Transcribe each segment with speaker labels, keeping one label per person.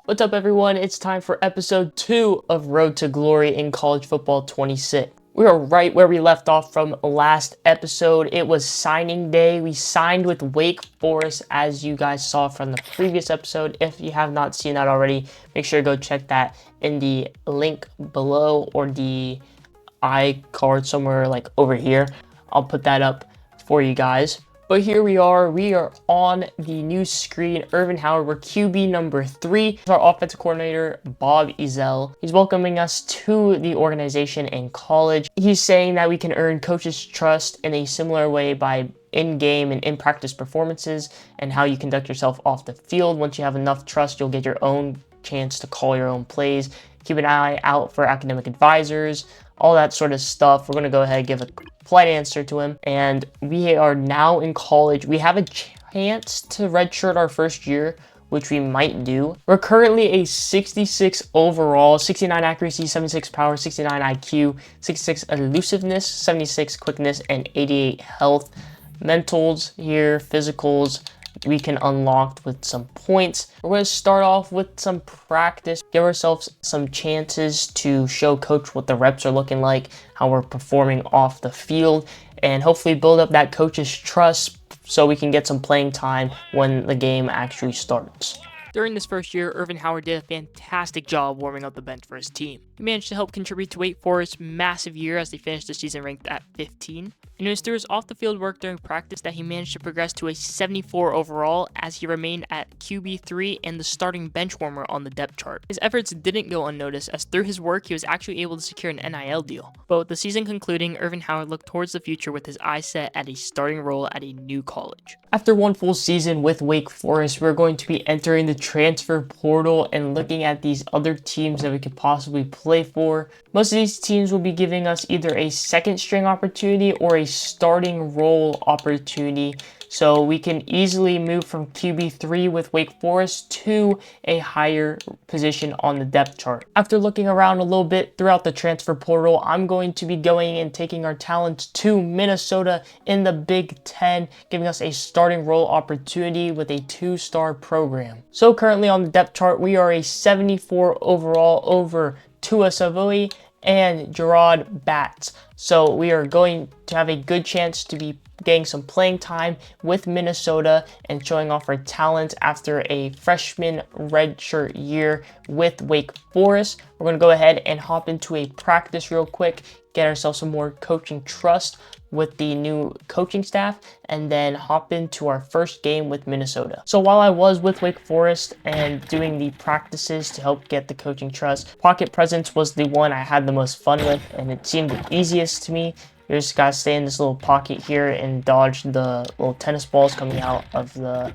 Speaker 1: What's up, everyone? It's time for episode 2 of Road to Glory in College Football 26. We are right where we left off from last episode. It was signing day. We signed with Wake Forest, as you guys saw from the previous episode. If you have not seen that already, make sure to go check that in the link below or the iCard somewhere like over here. I'll put that up for you guys. But here we are on the new screen. Irvin Howard, we're QB number 3. Our offensive coordinator, BABYYYYY. He's welcoming us to the organization in college. He's saying that we can earn coaches' trust in a similar way by in-game and in-practice performances and how you conduct yourself off the field. Once you have enough trust, you'll get your own chance to call your own plays. Keep an eye out for academic advisors, all that sort of stuff. We're going to go ahead and give a polite answer to him. And we are now in college. We have a chance to redshirt our first year, which we might do. We're currently a 66 overall, 69 accuracy, 76 power, 69 IQ, 66 elusiveness, 76 quickness, and 88 health. Mentals here, physicals, we can unlock with some points. We're going to start off with some practice, give ourselves some chances to show coach what the reps are looking like, how we're performing off the field, and hopefully build up that coach's trust so we can get some playing time when the game actually starts. During this first year, Irvin Howard did a fantastic job warming up the bench for his team. He managed to help contribute to Wake Forest's massive year as they finished the season ranked at 15. And it was through his off-the-field work during practice that he managed to progress to a 74 overall as he remained at QB3 and the starting bench warmer on the depth chart. His efforts didn't go unnoticed as through his work he was actually able to secure an NIL deal. But with the season concluding, Irvin Howard looked towards the future with his eyes set at a starting role at a new college. After one full season with Wake Forest, we're going to be entering the transfer portal and looking at these other teams that we could possibly play for. Most of these teams will be giving us either a second string opportunity or a starting role opportunity, so we can easily move from QB3 with Wake Forest to a higher position on the depth chart. After looking around a little bit throughout the transfer portal, I'm going to be going and taking our talents to Minnesota in the Big Ten, giving us a starting role opportunity with a 2-star program. So currently on the depth chart, we are a 74 overall over Tua Savoy and Gerard Batts. So we are going to have a good chance to be getting some playing time with Minnesota and showing off our talent after a freshman redshirt year with Wake Forest. We're going to go ahead and hop into a practice real quick, get ourselves some more coaching trust with the new coaching staff, and then hop into our first game with Minnesota. So while I was with Wake Forest and doing the practices to help get the coaching trust, pocket presence was the one I had the most fun with, and it seemed the easiest to me. You just gotta stay in this little pocket here and dodge the little tennis balls coming out of the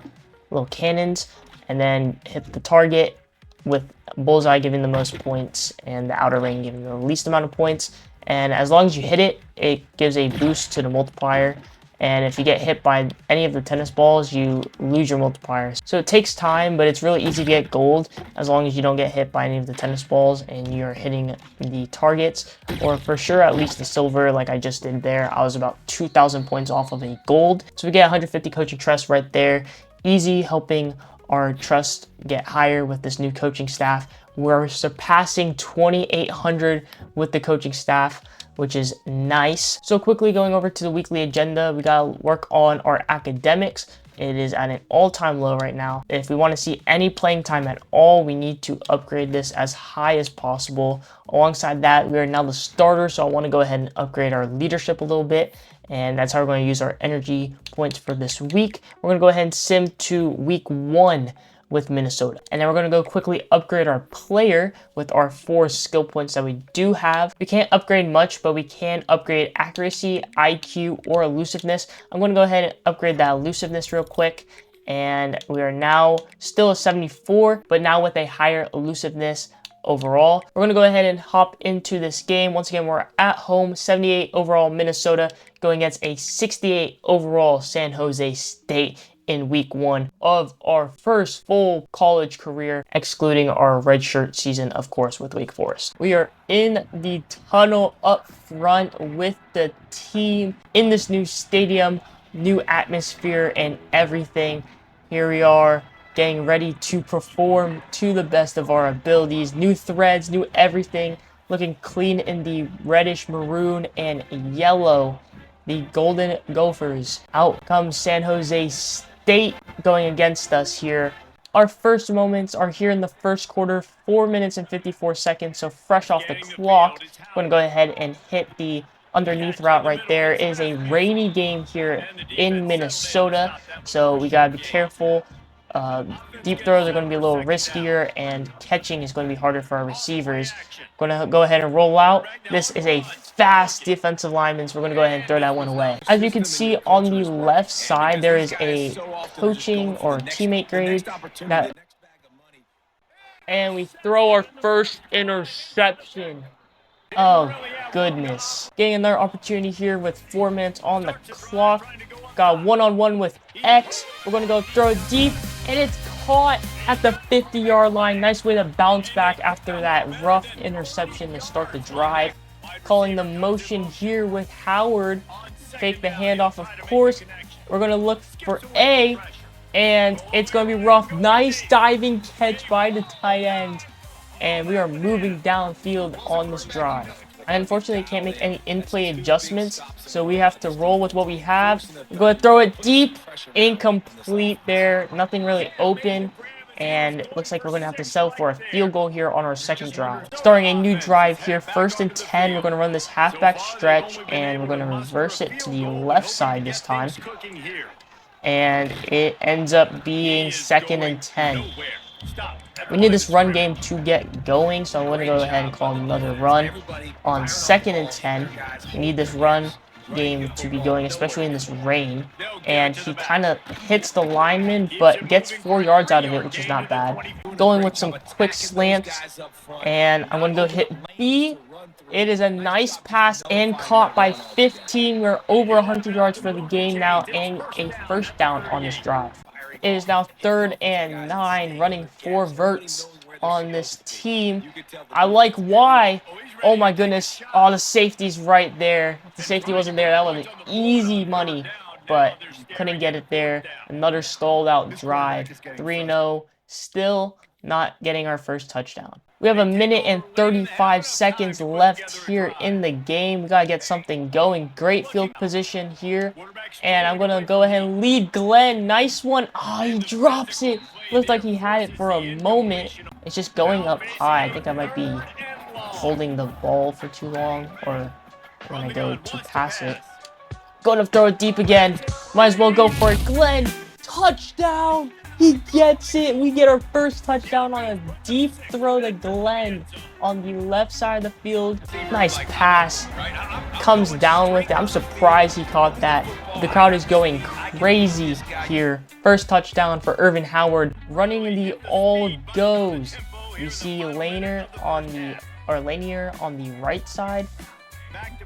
Speaker 1: little cannons, and then hit the target with bullseye giving the most points and the outer ring giving the least amount of points. And as long as you hit it, it gives a boost to the multiplier. And if you get hit by any of the tennis balls, you lose your multiplier. So it takes time, but it's really easy to get gold as long as you don't get hit by any of the tennis balls and you're hitting the targets, or for sure at least the silver like I just did there. I was about 2,000 points off of a gold. So we get 150 coaching trust right there. Easy, helping our trust get higher with this new coaching staff. We're surpassing 2,800 with the coaching staff, which is nice. So quickly going over to the weekly agenda, we gotta work on our academics. It is at an all-time low right now. If we want to see any playing time at all, we need to upgrade this as high as possible. Alongside that, we are now the starter, so I want to go ahead and upgrade our leadership a little bit. And that's how we're going to use our energy points for this week. We're going to go ahead and sim to week 1 with Minnesota. And then we're going to go quickly upgrade our player with our 4 skill points that we do have. We can't upgrade much, but we can upgrade accuracy, IQ, or elusiveness. I'm going to go ahead and upgrade that elusiveness real quick. And we are now still a 74, but now with a higher elusiveness overall. We're going to go ahead and hop into this game. Once again, we're at home, 78 overall Minnesota going against a 68 overall San Jose State in week 1 of our first full college career, excluding our redshirt season, of course, with Wake Forest. We are in the tunnel up front with the team in this new stadium, new atmosphere and everything. Here we are getting ready to perform to the best of our abilities. New threads, new everything, looking clean in the reddish maroon and yellow. The Golden Gophers. Out comes San Jose State going against us here. Our first moments are here in the first quarter, 4 minutes and 54 seconds, so fresh off the clock. I'm going to go ahead and hit the underneath route right there. It is a rainy game here in Minnesota, so we got to be careful. Deep throws are going to be a little riskier, and catching is going to be harder for our receivers. Going to go ahead and roll out. This is a fast defensive lineman, so we're going to go ahead and throw that one away. As you can see on the left side, there is a coaching or teammate grade and we throw our first interception. Oh, goodness. Getting another opportunity here with 4 minutes on the clock. Got one-on-one with X. We're going to go throw it deep, and it's caught at the 50-yard line. Nice way to bounce back after that rough interception to start the drive. Calling the motion here with Howard. Fake the handoff, of course. We're going to look for A, and it's going to be rough. Nice diving catch by the tight end. And we are moving downfield on this drive. I unfortunately can't make any in-play adjustments, so we have to roll with what we have. We're going to throw it deep, incomplete there, nothing really open, and it looks like we're going to have to settle for a field goal here on our second drive. Starting a new drive here, 1st and 10, we're going to run this halfback stretch, and we're going to reverse it to the left side this time. And it ends up being 2nd and 10. We need this run game to get going, so I'm going to go ahead and call another run on 2nd and 10. We need this run game to be going, especially in this rain. And he kind of hits the lineman, but gets 4 yards out of it, which is not bad. Going with some quick slants, and I'm going to go hit B. It is a nice pass and caught by 15. We're over 100 yards for the game now and a first down on this drive. It is now 3rd and 9, running 4 verts on this team. I like why. Oh my goodness. Oh, the safety's right there. If the safety wasn't there, that would have been easy money, but couldn't get it there. Another stalled out drive. 3-0, still not getting our first touchdown. We have 1 minute and 35 seconds left here in the game. We got to get something going. Great field position here. And I'm going to go ahead and lead Glenn. Nice one. Oh, he drops it. Looked like he had it for a moment. It's just going up high. I think I might be holding the ball for too long, or when I go to pass it. Going to throw it deep again. Might as well go for it. Glenn, touchdown. He gets it. We get our first touchdown on a deep throw to Glenn on the left side of the field. Nice pass. Comes down with it. I'm surprised he caught that. The crowd is going crazy here. First touchdown for Irvin Howard. Running the all goes. You see Lanier on the right side.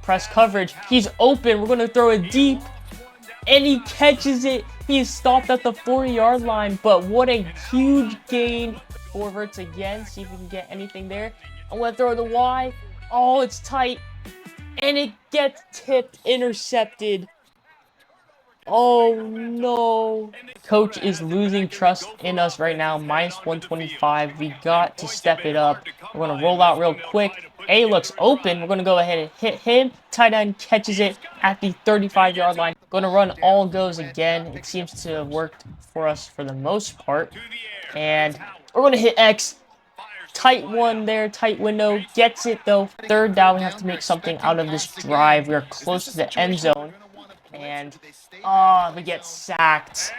Speaker 1: Press coverage. He's open. We're going to throw it deep. And he catches it. He's stopped at the 40-yard line, but what a huge gain. 4 verts again. See if we can get anything there. I'm going to throw the Y. Oh, it's tight. And it gets tipped, intercepted. Oh, no. Coach is losing trust in us right now. Minus 125. We got to step it up. We're going to roll out real quick. A looks open. We're going to go ahead and hit him. Tight end catches it at the 35-yard line. Going to run all goes again. It seems to have worked for us for the most part. And we're going to hit X. Tight one there, tight window. Gets it, though. 3rd down. We have to make something out of this drive. We are close to the end zone. And, we get sacked.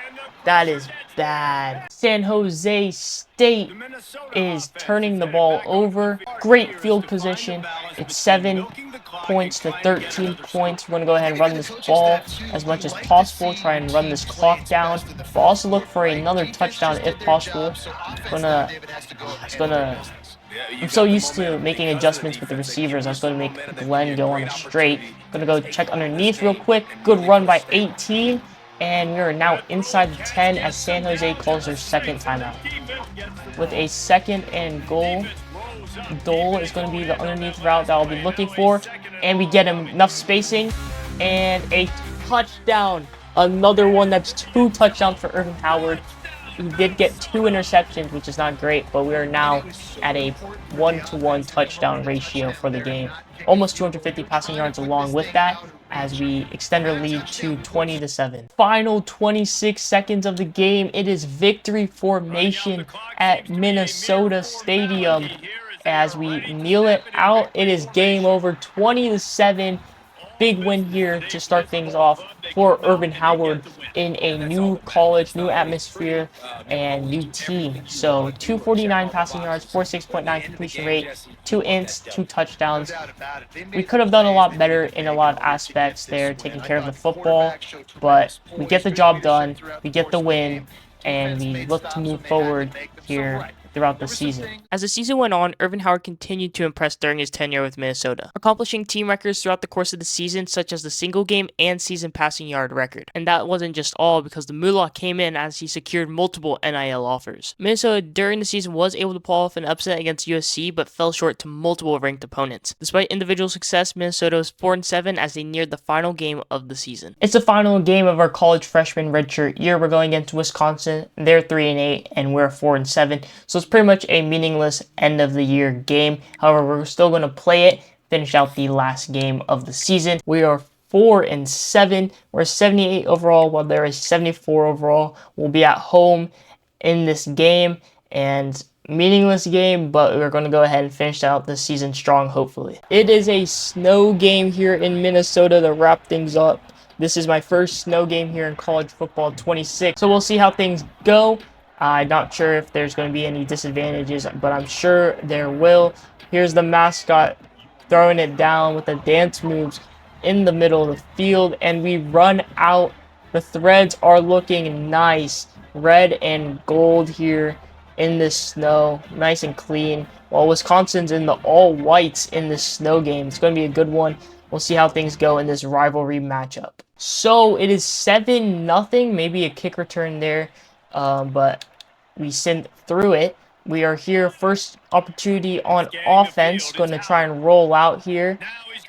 Speaker 1: That is bad. San Jose State is turning the ball over. Great field position. It's 7 points to 13 points. We're going to go ahead and run this ball as much as possible. Try and run this clock down. But also look for another touchdown if possible. I'm so used to making adjustments with the receivers. I was going to make Glenn go on a straight. Going to go check underneath real quick. Good run by 18. And we are now inside the 10 as San Jose calls their second timeout. With a 2nd and goal, Dole is going to be the underneath route that I'll be looking for. And we get him enough spacing. And a touchdown. Another one. That's 2 touchdowns for Irvin Howard. he did get 2 interceptions, which is not great, but we are now at a 1-to-1 touchdown ratio for the game. Almost 250 passing yards along with that, as we extend our lead to 20-7. Final 26 seconds of the game. It is victory formation at Minnesota Stadium. As we kneel it out, it is game over, 20-7. Big win here to start things off for Urban Howard in a new college, new atmosphere, and new team. So 249 passing yards, 46.9 completion rate, 2 ints, 2 touchdowns. We could have done a lot better in a lot of aspects there, taking care of the football, but we get the job done, we get the win, and we look to move forward here throughout the season. As the season went on, Urban Howard continued to impress during his tenure with Minnesota, accomplishing team records throughout the course of the season, such as the single game and season passing yard record. And that wasn't just all, because the moolah came in as he secured multiple NIL offers. Minnesota during the season was able to pull off an upset against USC, but fell short to multiple ranked opponents. Despite individual success, Minnesota was 4-7 as they neared the final game of the season. It's the final game of our college freshman redshirt year. We're going against Wisconsin. They're 3-8 and we're 4-7. So it's pretty much a meaningless end of the year game. However, we're still going to play it, finish out the last game of the season. We are 4-7. We're 78 overall, while there is 74 overall. We'll be at home in this game, and meaningless game, but we're going to go ahead and finish out the season strong, hopefully. It is a snow game here in Minnesota to wrap things up. This is my first snow game here in college football 26, so we'll see how things go. I'm not sure if there's going to be any disadvantages, but I'm sure there will. Here's the mascot throwing it down with the dance moves in the middle of the field, and we run out. The threads are looking nice. Red and gold here in this snow. Nice and clean. While Wisconsin's in the all whites in this snow game. It's going to be a good one. We'll see how things go in this rivalry matchup. So it is 7-0. Maybe a kick return there, but we sent through it. We are here, first opportunity on offense. Going to try and roll out here.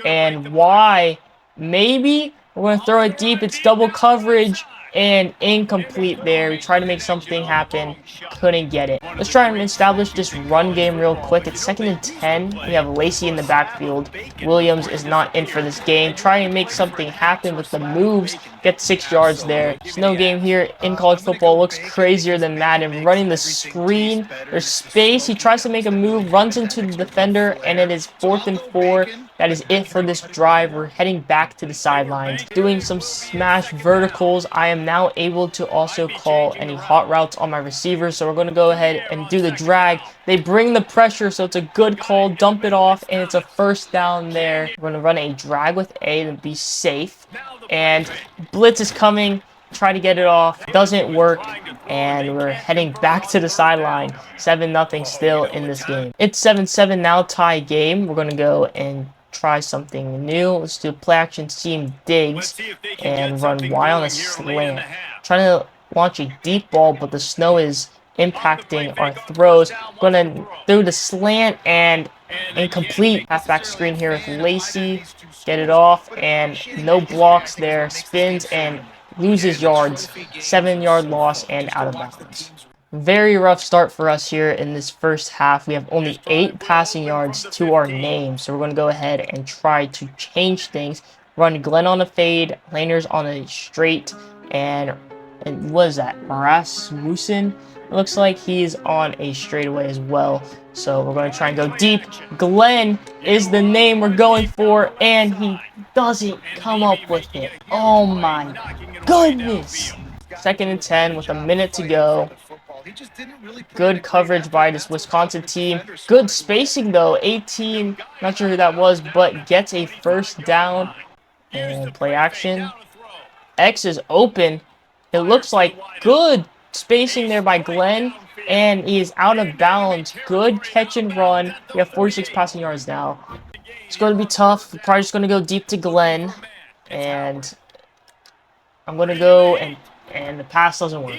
Speaker 1: And why? Maybe we're going to throw it deep. It's double coverage and incomplete there. We tried to make something happen. Couldn't get it. Let's try and establish this run game real quick. It's 2nd and 10. We have Lacey in the backfield. Williams is not in for this game. Try and make something happen with the moves. Get 6 yards there. Snow game here in college football looks crazier than Madden. Running the screen. There's space. He tries to make a move. Runs into the defender. And it is 4th and 4. That is it for this drive. We're heading back to the sidelines. Doing some smash verticals. I am now able to also call any hot routes on my receivers. So we're going to go ahead and do the drag. They bring the pressure, so it's a good call. Dump it off, and it's a first down there. We're going to run a drag with A to be safe. And blitz is coming. Try to get it off. Doesn't work. And we're heading back to the sideline. 7-0 still in this game. It's 7-7 now, tie game. We're going to go and try something new. Let's do play action seam digs and run Y on a slant. Trying to launch a deep ball, but the snow is impacting our throws. Gonna do the slant and incomplete. Halfback screen here with Lacey. Get it off and no blocks there. Spins and loses yards. 7-yard loss and out of bounds. Very rough start for us here in this first half. We have only 8 passing yards to our name, so we're going to go ahead and try to change things. Run Glenn on a fade, Laners on a straight, and what is that? Rasmussen? It looks like he's on a straightaway as well. So we're going to try and go deep. Glenn is the name we're going for, and he doesn't come up with it. Oh my goodness. 2nd and 10 with a minute to go. Good coverage by this Wisconsin team. Good spacing though. 18, not sure who that was, but gets a first down. And play action. X is open. It looks like good spacing there by Glenn. And he is out of bounds. Good catch and run. We have 46 passing yards now. It's going to be tough. We're probably just going to go deep to Glenn. And I'm going to go and the pass doesn't work.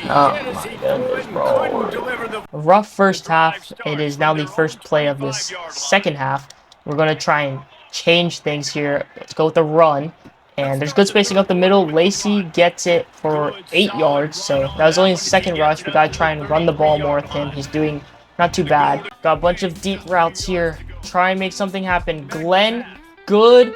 Speaker 1: Oh my goodness, bro. Rough first half. It is now the first play of this second half. We're going to try and change things here. Let's go with the run. And there's good spacing up the middle. Lacey gets it for 8 yards. So that was only his second rush. We got to try and run the ball more with him. He's doing not too bad. Got a bunch of deep routes here. Try and make something happen. Glenn, good.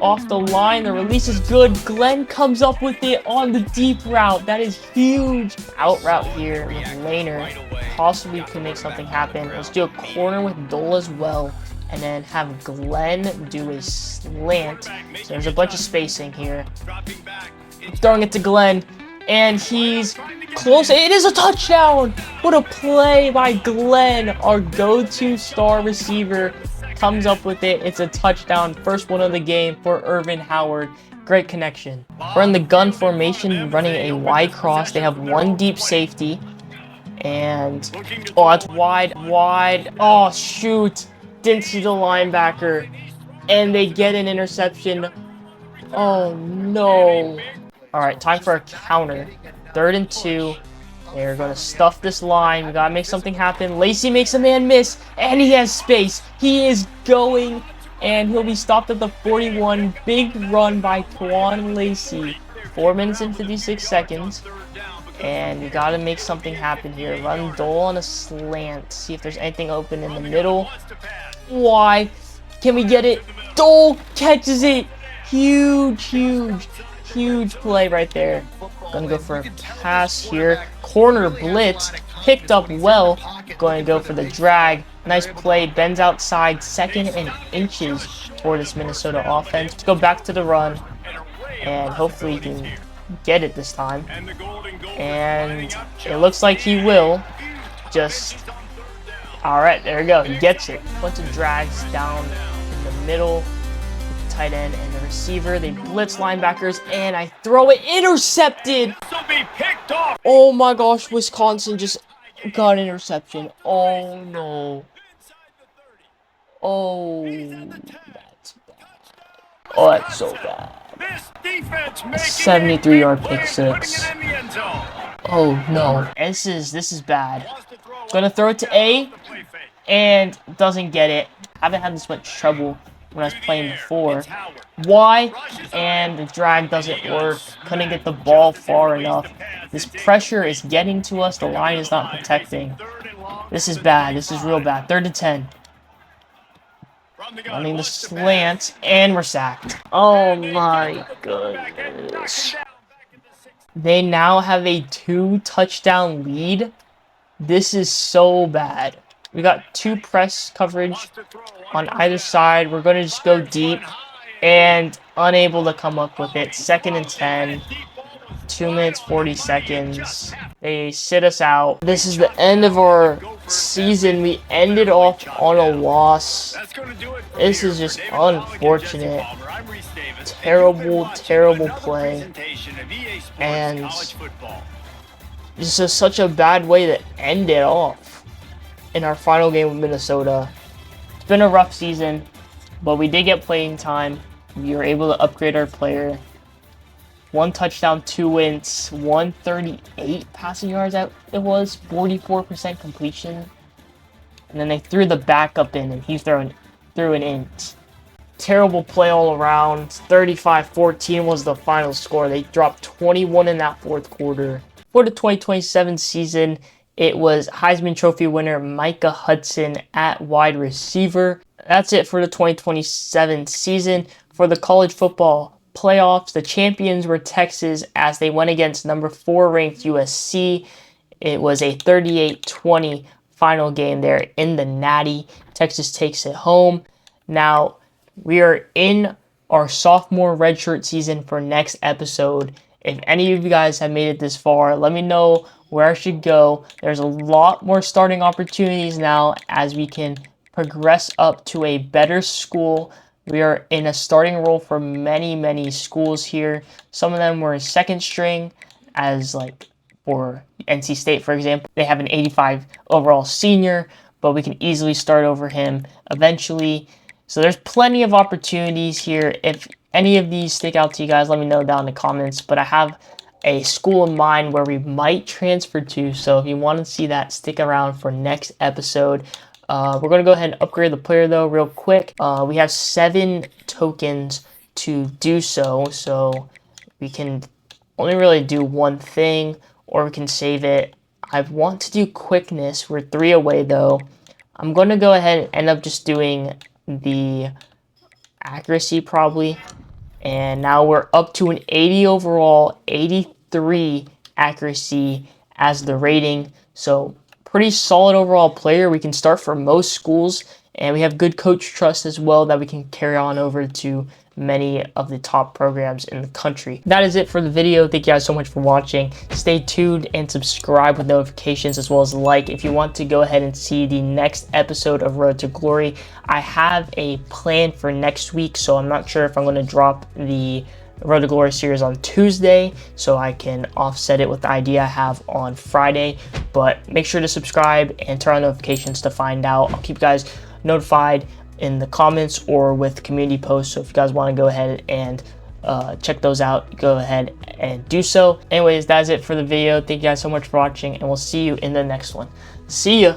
Speaker 1: Off the line. The release is good. Glenn comes up with it on the deep route. That is huge. Out route here with Laner. Possibly can make something happen. Let's do a corner with Dole as well. And then have Glenn do a slant. So there's a bunch of spacing here. Throwing it to Glenn. And he's close. It is a touchdown! What a play by Glenn. Our go-to star receiver comes up with it. It's a touchdown. First one of the game for Irvin Howard. Great connection. We're in the gun formation running a wide cross. They have one deep safety. And, oh, that's wide. Oh, shoot. Didn't see the linebacker. And they get an interception. Oh, no. All right, time for a counter. 3rd and 2. They're going to stuff this line. We got to make something happen. Lacey makes a man miss, and he has space. He is going, and he'll be stopped at the 41. Big run by Twan Lacey. 4 minutes and 56 seconds. And we got to make something happen here. Run Dole on a slant. See if there's anything open in the middle. Why? Can we get it? Dole catches it. Huge play right there. Gonna go for a pass here. Corner blitz. Picked up well. Going to go for the drag. Nice play. Bends outside. 2nd and inches for this Minnesota offense. Let's go back to the run. And hopefully he can get it this time. And it looks like he will. Alright, there we go. He gets it. Bunch of drags down in the middle. Tight end and the receiver. They blitz linebackers, and I throw it. Intercepted! Oh my gosh, Wisconsin just got an interception. Oh no. Oh, that's bad. Oh, that's so bad. 73-yard pick six. Oh no. This is bad. Gonna throw it to A, and doesn't get it. Haven't had this much trouble when I was playing before. Why? And the drag doesn't work. Couldn't get the ball far enough. This pressure is getting to us. The line is not protecting. This is bad. This is real bad. 3rd and 10. Running the slant, and we're sacked. Oh my goodness. They now have a 2-touchdown lead. This is so bad. We got 2 press coverage on either side. We're going to just go deep and unable to come up with it. 2nd and 10. 2 minutes, 40 seconds. They sit us out. This is the end of our season. We ended off on a loss. This is just unfortunate. Terrible play. And this is such a bad way to end it off in our final game with Minnesota. It's been a rough season, but we did get playing time. We were able to upgrade our player. 1 touchdown, 2 wins, 138 passing yards. It was 44% completion. And then they threw the backup in, and he threw an int. Terrible play all around. 35-14 was the final score. They dropped 21 in that 4th quarter. For the 2027 season, it was Heisman Trophy winner Micah Hudson at wide receiver. That's it for the 2027 season. For the college football playoffs, the champions were Texas as they went against number 4 ranked USC. It was a 38-20 final game there in the Natty. Texas takes it home. Now, we are in our sophomore redshirt season for next episode. If any of you guys have made it this far, let me know where I should go. There's a lot more starting opportunities now as we can progress up to a better school. We are in a starting role for many schools here. Some of them were 2nd string, as like for NC State, for example. They have an 85 overall senior, but we can easily start over him eventually. So there's plenty of opportunities here. If any of these stick out to you guys, let me know down in the comments. But I have a school in mind where we might transfer to. So if you want to see that, stick around for next episode. We're going to go ahead and upgrade the player, though, real quick. We have 7 tokens to do so. So we can only really do one thing, or we can save it. I want to do quickness. We're 3 away though. I'm going to go ahead and end up just doing the accuracy probably. And now we're up to an 80 overall, 83 accuracy as the rating. So pretty solid overall player. We can start for most schools, and we have good coach trust as well that we can carry on over to many of the top programs in the country. That is it for the video. Thank you guys so much for watching. Stay tuned and subscribe with notifications, as well as like if you want to go ahead and see the next episode of Road to Glory. I have a plan for next week, so I'm not sure if I'm going to drop the Road to Glory series on Tuesday so I can offset it with the idea I have on Friday. But make sure to subscribe and turn on notifications to find out. I'll keep you guys notified in the comments or with community posts. So if you guys want to go ahead and check those out, go ahead and do so. Anyways, that's it for the video. Thank you guys so much for watching, and we'll see you in the next one. See ya.